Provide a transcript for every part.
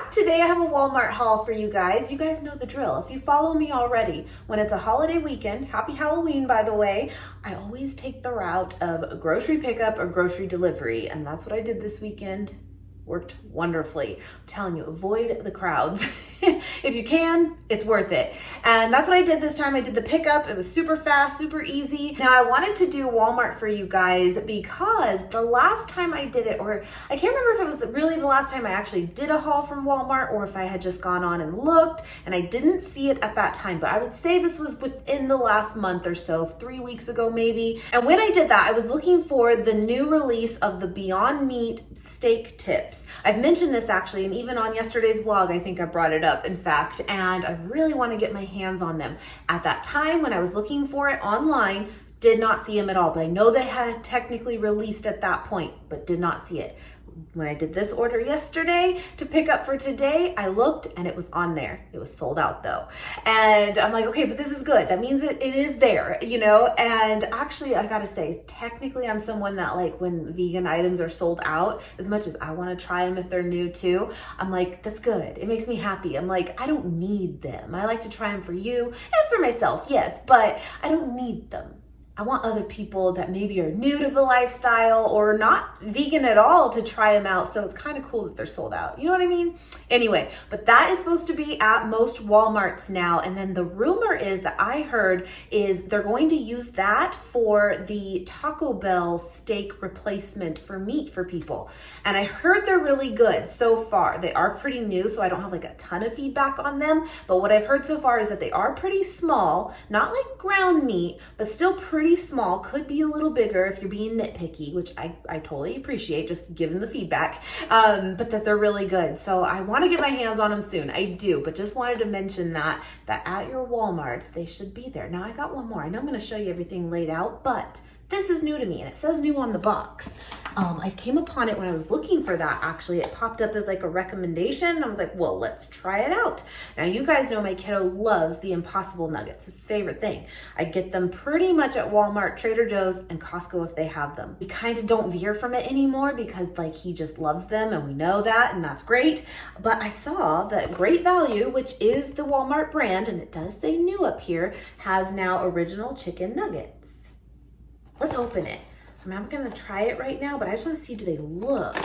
back. Today I have a Walmart haul for you guys. You guys know the drill. If you follow me already, when it's a holiday weekend, happy Halloween by the way, I always take the route of grocery pickup or grocery delivery, and that's what I did this weekend. Worked wonderfully. I'm telling you, avoid the crowds. If you can, it's worth it. And that's what I did this time. I did the pickup. It was super fast, super easy. Now I wanted to do Walmart for you guys because the last time I did it, or I can't remember if it was really the last time I actually did a haul from Walmart or if I had just gone on and looked and I didn't see it at that time, but I would say this was within the last month or so, 3 weeks ago maybe. And when I did that, I was looking for the new release of the Beyond Meat steak tips. I've mentioned this actually, and even on yesterday's vlog, I think I brought it up, in fact, and I really want to get my hands on them. At that time, when I was looking for it online, did not see them at all, but I know they had technically released at that point, but did not see it. When I did this order yesterday to pick up for today, I looked and it was on there. It was sold out though. And I'm like, okay, but this is good. That means it is there, you know? And actually, I gotta say, technically I'm someone that like when vegan items are sold out, as much as I wanna try them if they're new too, I'm like, that's good. It makes me happy. I'm like, I don't need them. I like to try them for you and for myself, yes, but I don't need them. I want other people that maybe are new to the lifestyle or not vegan at all to try them out. So it's kind of cool that they're sold out. You know what I mean? Anyway, but that is supposed to be at most Walmarts now. And then the rumor is that I heard is they're going to use that for the Taco Bell steak replacement for meat for people. And I heard they're really good so far. They are pretty new, so I don't have like a ton of feedback on them. But what I've heard so far is that they are pretty small, not like ground meat, but still pretty small, could be a little bigger if you're being nitpicky, which I totally appreciate, just giving the feedback, but that they're really good. So I want to get my hands on them soon. I do, but just wanted to mention that at your Walmarts, they should be there. Now I got one more. I know I'm going to show you everything laid out, but this is new to me and it says new on the box. I came upon it when I was looking for that. Actually, it popped up as like a recommendation. And I was like, well, let's try it out. Now you guys know my kiddo loves the Impossible Nuggets, his favorite thing. I get them pretty much at Walmart, Trader Joe's, and Costco if they have them. We kind of don't veer from it anymore because like he just loves them and we know that and that's great. But I saw that Great Value, which is the Walmart brand, and it does say new up here, has now original chicken nuggets. Let's open it. I mean, I'm gonna try it right now, but I just wanna see, do they look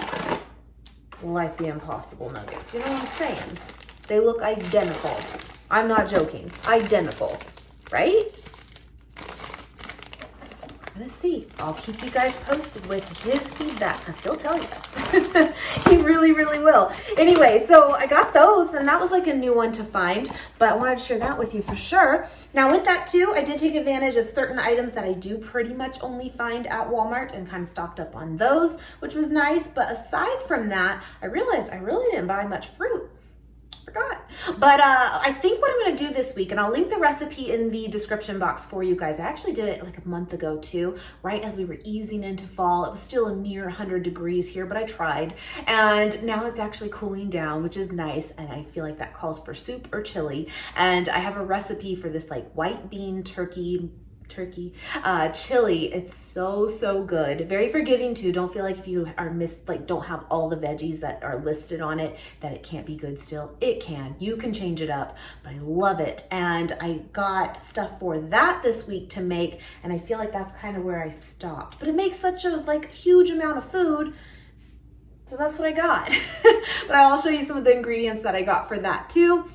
like the Impossible Nuggets? You know what I'm saying? They look identical. I'm not joking, identical, right? I'm gonna see. I'll keep you guys posted with his feedback because he'll tell you. He really, really will. Anyway, so I got those and that was like a new one to find, but I wanted to share that with you for sure. Now with that too, I did take advantage of certain items that I do pretty much only find at Walmart and kind of stocked up on those, which was nice. But aside from that, I realized I really didn't buy much fruit. Forgot. But I think what I'm going to do this week, and I'll link the recipe in the description box for you guys. I actually did it like a month ago too, right as we were easing into fall. It was still a mere 100 degrees here, but I tried. And now it's actually cooling down, which is nice. And I feel like that calls for soup or chili. And I have a recipe for this like white bean turkey chili. It's so good, very forgiving too. Don't feel like if you are don't have all the veggies that are listed on it that it can't be good. Still, it can. You can change it up, but I love it. And I got stuff for that this week to make, and I feel like that's kind of where I stopped, but it makes such a like huge amount of food, so that's what I got. But I'll show you some of the ingredients that I got for that too.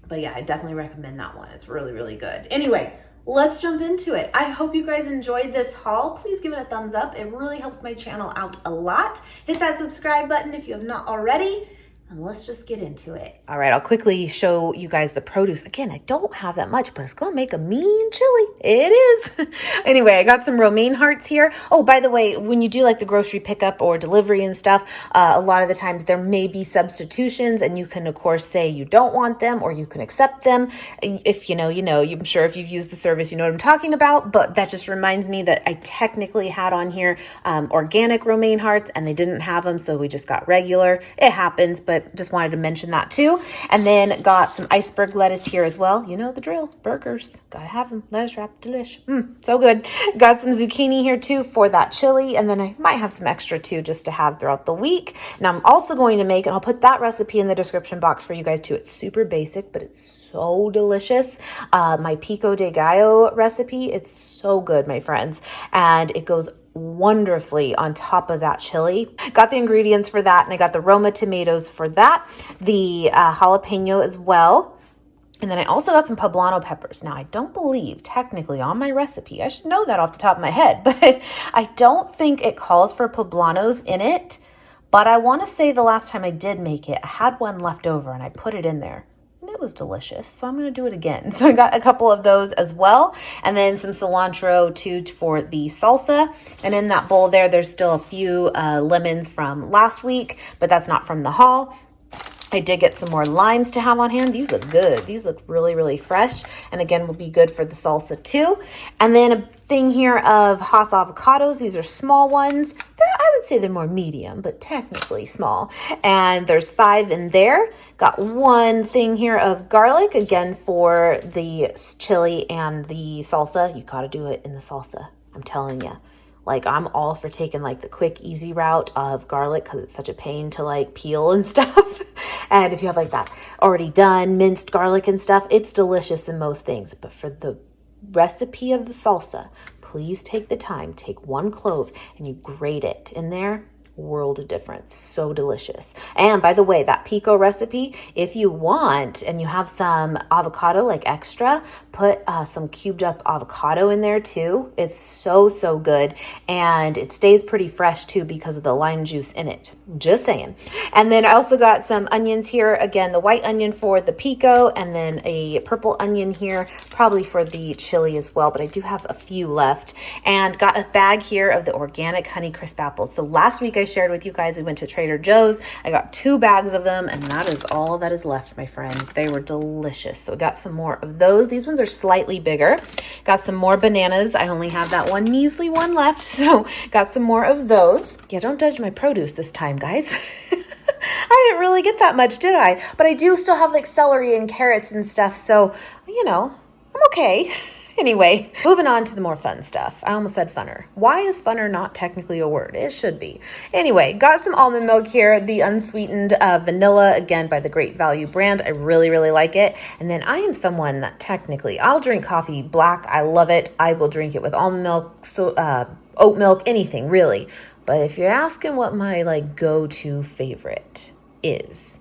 But yeah, I definitely recommend that one. It's really good. Anyway, let's jump into it. I hope you guys enjoyed this haul. Please give it a thumbs up. It really helps my channel out a lot. Hit that subscribe button if you have not already. And let's just get into it. All right, I'll quickly show you guys the produce. Again, I don't have that much, but it's gonna make a mean chili. It is. Anyway, I got some romaine hearts here. Oh, by the way, when you do like the grocery pickup or delivery and stuff, a lot of the times there may be substitutions, and you can of course say you don't want them or you can accept them. If you know, I'm sure if you've used the service, you know what I'm talking about, but that just reminds me that I technically had on here organic romaine hearts and they didn't have them, so we just got regular. It happens, but I just wanted to mention that too. And then got some iceberg lettuce here as well. You know the drill. Burgers. Gotta have them. Lettuce wrap. Delish. So good. Got some zucchini here too for that chili. And then I might have some extra too just to have throughout the week. Now I'm also going to make, and I'll put that recipe in the description box for you guys too. It's super basic, but it's so delicious. My pico de gallo recipe. It's so good, my friends. And it goes wonderfully on top of that chili. Got the ingredients for that, and I got the Roma tomatoes for that, the jalapeno as well. And then I also got some poblano peppers. Now, I don't believe technically on my recipe, I should know that off the top of my head, but I don't think it calls for poblanos in it. But I want to say the last time I did make it, I had one left over and I put it in there. And it was delicious, so I'm going to do it again. So I got a couple of those as well, and then some cilantro too for the salsa. And in that bowl there's still a few lemons from last week, but that's not from the haul. I did get some more limes to have on hand. These look good. These look really, really fresh. And again, will be good for the salsa too. And then a thing here of Hass avocados. These are small ones. I would say they're more medium, but technically small. And there's 5 in there. Got one thing here of garlic, again for the chili and the salsa. You gotta do it in the salsa. I'm telling you. Like, I'm all for taking like the quick, easy route of garlic because it's such a pain to like peel and stuff. And if you have like that already done minced garlic and stuff, it's delicious in most things. But for the recipe of the salsa, please take the time, take 1 clove and you grate it in there. World of difference. So delicious. And by the way, that pico recipe, if you want and you have some avocado like extra, put some cubed up avocado in there too. It's so good, and it stays pretty fresh too because of the lime juice in it. Just saying. And then I also got some onions here, again the white onion for the pico, and then a purple onion here probably for the chili as well, but I do have a few left. And got a bag here of the organic honey crisp apples. So last week I shared with you guys, we went to Trader Joe's. I got 2 bags of them, and that is all that is left, my friends. They were delicious. So we got some more of those. These ones are slightly bigger. Got some more bananas. I only have that one measly one left, so got some more of those. Yeah, don't judge my produce this time, guys. I didn't really get that much, did I? But I do still have like celery and carrots and stuff, so, you know, I'm okay. Anyway, moving on to the more fun stuff. I almost said funner. Why is funner not technically a word? It should be. Anyway, got some almond milk here, the unsweetened vanilla, again by the Great Value brand. I really like it. And then I am someone that technically, I'll drink coffee black. I love it. I will drink it with almond milk, oat milk, anything really. But if you're asking what my like go-to favorite is,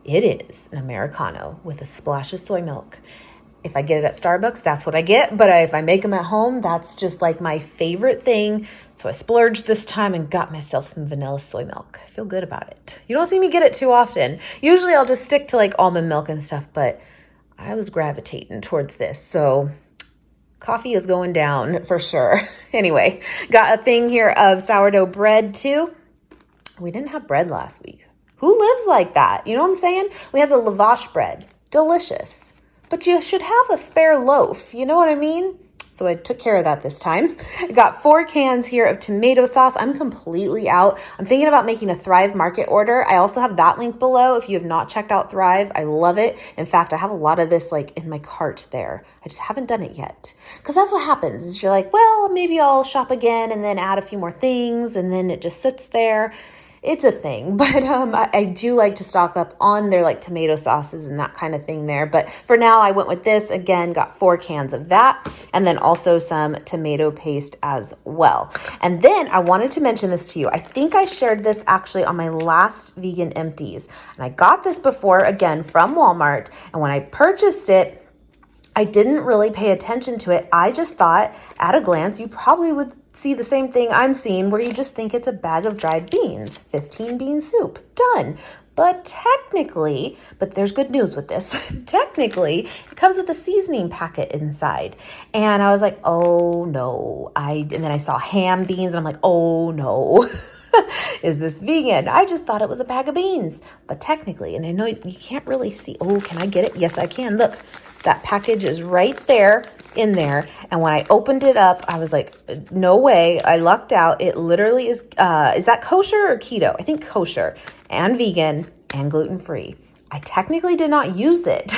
it is an Americano with a splash of soy milk. If I get it at Starbucks, that's what I get. But if I make them at home, that's just like my favorite thing. So I splurged this time and got myself some vanilla soy milk. I feel good about it. You don't see me get it too often. Usually I'll just stick to like almond milk and stuff, but I was gravitating towards this. So coffee is going down for sure. Anyway, got a thing here of sourdough bread too. We didn't have bread last week. Who lives like that? You know what I'm saying? We have the lavash bread. Delicious. But you should have a spare loaf. You know what I mean? So I took care of that this time. I got 4 cans here of tomato sauce. I'm completely out. I'm thinking about making a Thrive Market order. I also have that link below if you have not checked out Thrive. I love it. In fact, I have a lot of this like in my cart there. I just haven't done it yet. Because that's what happens is you're like, well, maybe I'll shop again and then add a few more things, and then it just sits there. It's a thing, but I do like to stock up on their like tomato sauces and that kind of thing there. But for now, I went with this. Again, got 4 cans of that, and then also some tomato paste as well. And then I wanted to mention this to you. I think I shared this actually on my last vegan empties, and I got this before, again, from Walmart. And when I purchased it, I didn't really pay attention to it. I just thought at a glance, you probably would see the same thing I'm seeing, where you just think it's a bag of dried beans, 15 bean soup, done. But technically, but there's good news with this. Technically, it comes with a seasoning packet inside. And I was like, oh no. And then I saw ham beans and I'm like, oh no. Is this vegan? I just thought it was a bag of beans. But technically, and I know you can't really see. Oh, can I get it? Yes, I can. Look, that package is right there in there. And when I opened it up, I was like, no way. I lucked out. It literally is that kosher or keto? I think kosher and vegan. and gluten-free. I technically did not use it,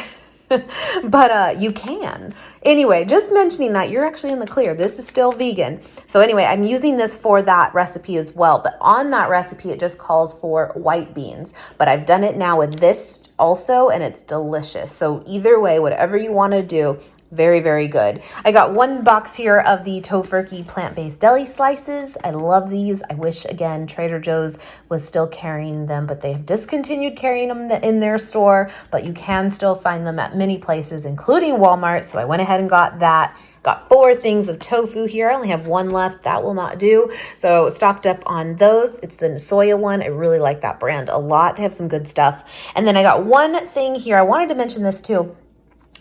but you can. Anyway, just mentioning that, you're actually in the clear. This is still vegan. So anyway, I'm using this for that recipe as well. But on that recipe, it just calls for white beans. But I've done it now with this also, and it's delicious. So either way, whatever you want to do, very, very good. I got one box here of the Tofurkey plant-based deli slices. I love these. I wish, again, Trader Joe's was still carrying them, but they have discontinued carrying them in their store, but you can still find them at many places, including Walmart. So I went ahead and got that. Got 4 things of tofu here. I only have 1 left. That will not do. So stocked up on those. It's the soya one. I really like that brand a lot. They have some good stuff. And then I got one thing here. I wanted to mention this too,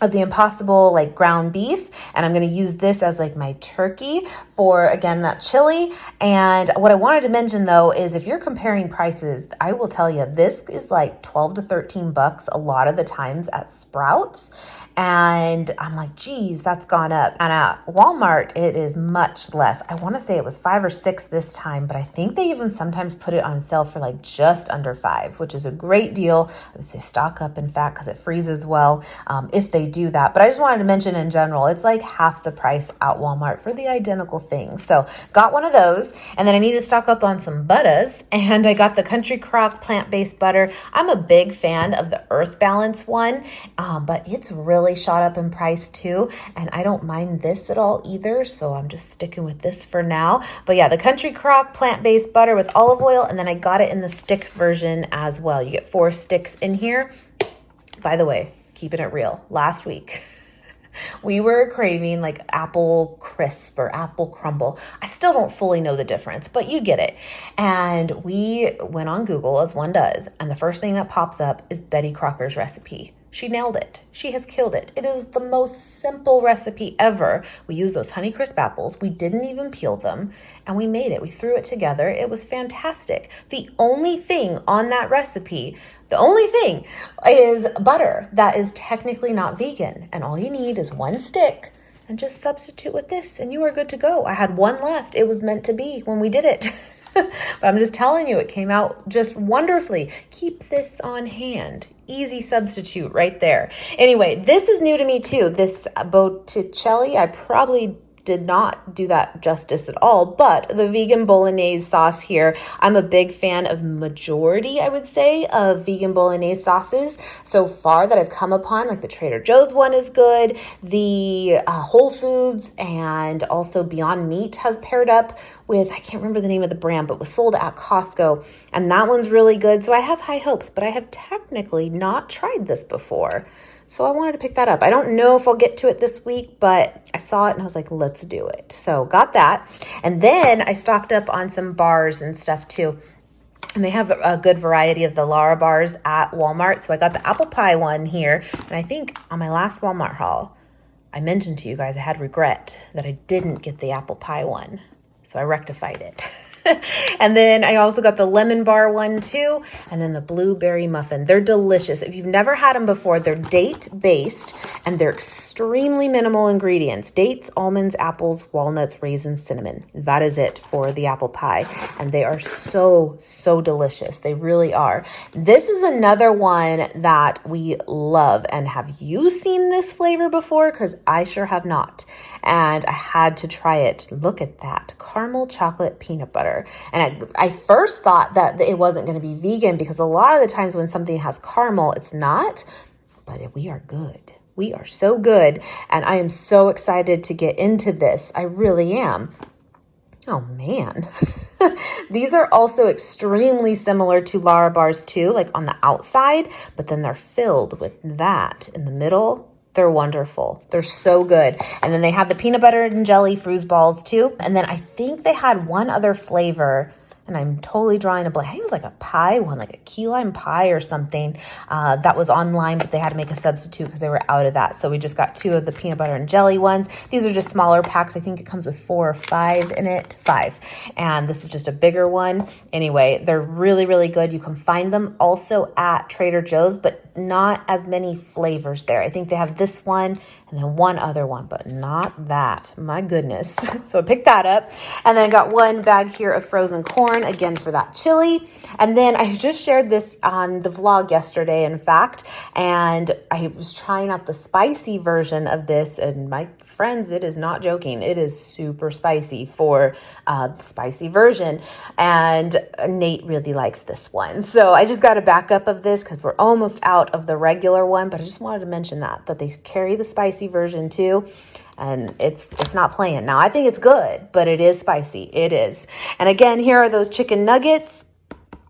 of the Impossible like ground beef, and I'm going to use this as like my turkey for, again, that chili. And what I wanted to mention though is if you're comparing prices, I will tell you this is like 12 to 13 bucks a lot of the times at Sprouts, and I'm like, geez, that's gone up. And at Walmart it is much less. I want to say it was 5 or 6 this time, but I think they even sometimes put it on sale for like just under 5, which is a great deal. I would say stock up, in fact, because it freezes well if they do that. But I just wanted to mention in general, it's like half the price at Walmart for the identical thing. So got one of those, and then I need to stock up on some butters, and I got the Country Crock plant-based butter. I'm a big fan of the Earth Balance one, but it's really shot up in price too, and I don't mind this at all either, so I'm just sticking with this for now. But yeah, the Country Crock plant-based butter with olive oil, and then I got it in the stick version as well. You get 4 sticks in here. By the way, keeping it real, last week we were craving like apple crisp or apple crumble. I still don't fully know the difference, but you get it. And we went on Google, as one does, and the first thing that pops up is Betty Crocker's recipe. She nailed it. She has killed it. It is the most simple recipe ever. We used those Honeycrisp apples. We didn't even peel them, and we made it. We threw it together. It was fantastic. The only thing on that recipe, the only thing is butter that is technically not vegan, and all you need is 1 stick and just substitute with this and you are good to go. I had 1 left. It was meant to be when we did it. But I'm just telling you, it came out just wonderfully. Keep this on hand. Easy substitute right there. Anyway, this is new to me too. This Botticelli, I probably did not do that justice at all, but the vegan bolognese sauce here, I'm a big fan of majority, I would say, of vegan bolognese sauces so far that I've come upon. Like the Trader Joe's one is good, the Whole Foods and also Beyond Meat has paired up with, I can't remember the name of the brand, but was sold at Costco, and that one's really good. So I have high hopes, but I have technically not tried this before. So I wanted to pick that up. I don't know if I'll get to it this week, but I saw it and I was like, let's do it. So got that. And then I stocked up on some bars and stuff too. And they have a good variety of the Lara bars at Walmart. So I got the apple pie one here. And I think on my last Walmart haul, I mentioned to you guys I had regret that I didn't get the apple pie one. So I rectified it. And then I also got the lemon bar one too, and then the blueberry muffin. They're delicious. If you've never had them before, they're date-based, and they're extremely minimal ingredients. Dates, almonds, apples, walnuts, raisins, cinnamon. That is it for the apple pie. And they are so, so delicious. They really are. This is another one that we love. And have you seen this flavor before? Because I sure have not. And I had to try it. Look at that. Caramel chocolate peanut butter. And I first thought that it wasn't going to be vegan because a lot of the times when something has caramel, it's not. But we are good. We are so good. And I am so excited to get into this. I really am. Oh, man. These are also extremely similar to Lara bars too, like on the outside, but then they're filled with that in the middle. They're wonderful. They're so good. And then they have the peanut butter and jelly fruit balls too. And then I think they had one other flavor, and I'm totally drawing a blank. I think it was like a pie one, like a key lime pie or something that was online, but they had to make a substitute because they were out of that. So we just got 2 of the peanut butter and jelly ones. These are just smaller packs. I think it comes with 4 or 5 in it. 5. And this is just a bigger one. Anyway, they're really, really good. You can find them also at Trader Joe's, but not as many flavors there. I think they have this one and then one other one, but not that. My goodness. So I picked that up. And then I got one bag here of frozen corn. popcorn, again, for that chili. And then I just shared this on the vlog yesterday, in fact, and I was trying out the spicy version of this, and my friends, it is not joking. It is super spicy for the spicy version, and Nate really likes this one. So I just got a backup of this because we're almost out of the regular one, but I just wanted to mention that they carry the spicy version too. And it's not playing. Now, I think it's good, but it is spicy. It is. And again, here are those chicken nuggets.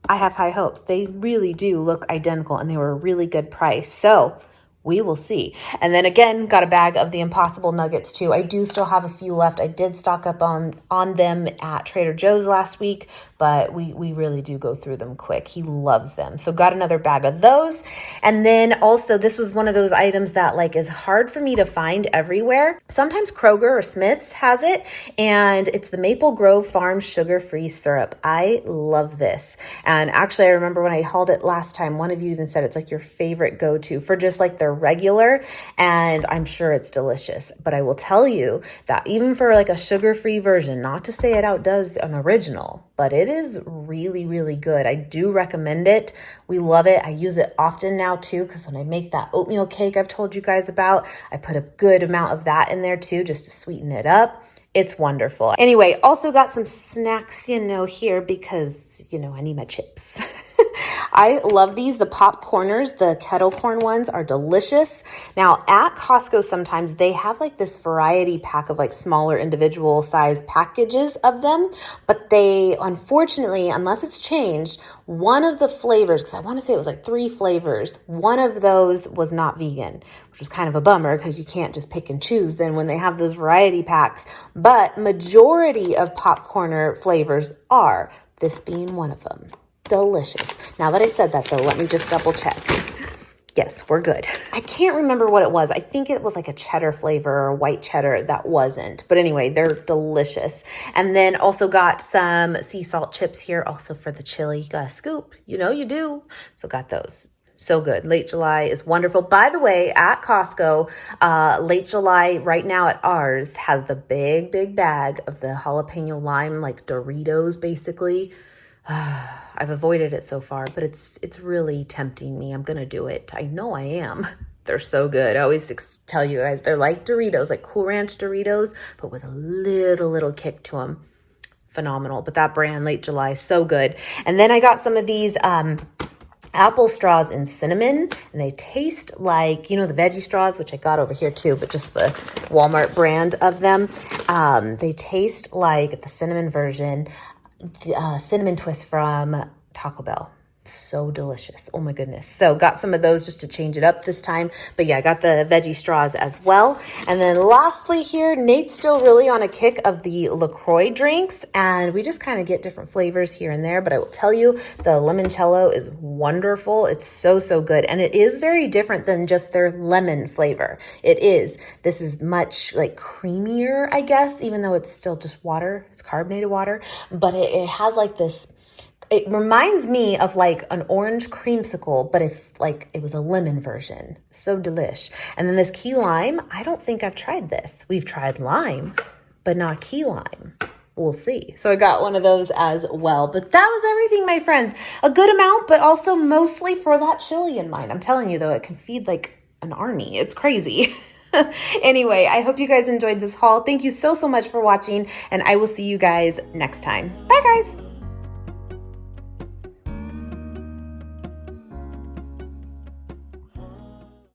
I have high hopes. They really do look identical, and they were a really good price. So we will see. And then again, got a bag of the Impossible Nuggets too. I do still have a few left. I did stock up on them at Trader Joe's last week, but we really do go through them quick. He loves them. So got another bag of those. And then also, this was one of those items that like is hard for me to find everywhere. Sometimes Kroger or Smith's has it, and it's the Maple Grove Farm sugar-free syrup. I love this. And actually, I remember when I hauled it last time, one of you even said it's like your favorite go-to for just like their regular, and I'm sure it's delicious. But I will tell you that even for like a sugar-free version, not to say it outdoes an original, but it is really, really good. I do recommend it. We love it. I use it often now too, because when I make that oatmeal cake I've told you guys about, I put a good amount of that in there too, just to sweeten it up. It's wonderful. Anyway, also got some snacks, here because, I need my chips. I love these. The popcorners, the kettle corn ones are delicious. Now at Costco, sometimes they have like this variety pack of like smaller individual size packages of them, but they, unfortunately, unless it's changed, one of the flavors, because I want to say it was like 3 flavors, one of those was not vegan, which was kind of a bummer because you can't just pick and choose then when they have those variety packs. But majority of popcorner flavors are, this being one of them. Delicious. Now that I said that though, let me just double check. Yes, we're good. I can't remember what it was. I think it was like a cheddar flavor or white cheddar that wasn't. But anyway, they're delicious. And then also got some sea salt chips here also for the chili. You got a scoop. You do. So got those. So good. Late July is wonderful. By the way, at Costco, Late July right now at ours has the big bag of the jalapeno lime, like Doritos basically. I've avoided it so far, but it's really tempting me. I'm going to do it. I know I am. They're so good. I always tell you guys, they're like Doritos, like Cool Ranch Doritos, but with a little kick to them. Phenomenal. But that brand, Late July, so good. And then I got some of these apple straws in cinnamon, and they taste like, the veggie straws, which I got over here too, but just the Walmart brand of them. They taste like the cinnamon version. The cinnamon twist from Taco Bell. So delicious. Oh my goodness. So got some of those just to change it up this time. But yeah, I got the veggie straws as well. And then lastly here, Nate's still really on a kick of the LaCroix drinks. And we just kind of get different flavors here and there. But I will tell you, the limoncello is wonderful. It's so good. And it is very different than just their lemon flavor. It is. This is much like creamier, I guess, even though it's still just water. It's carbonated water. But it has like this. It reminds me of like an orange creamsicle, but if like it was a lemon version. So delish. And then this key lime, I don't think I've tried this. We've tried lime, but not key lime. We'll see. So I got one of those as well. But that was everything, my friends. A good amount, but also mostly for that chili in mind. I'm telling you though, it can feed like an army. It's crazy. Anyway, I hope you guys enjoyed this haul. Thank you so much for watching, and I will see you guys next time. Bye guys.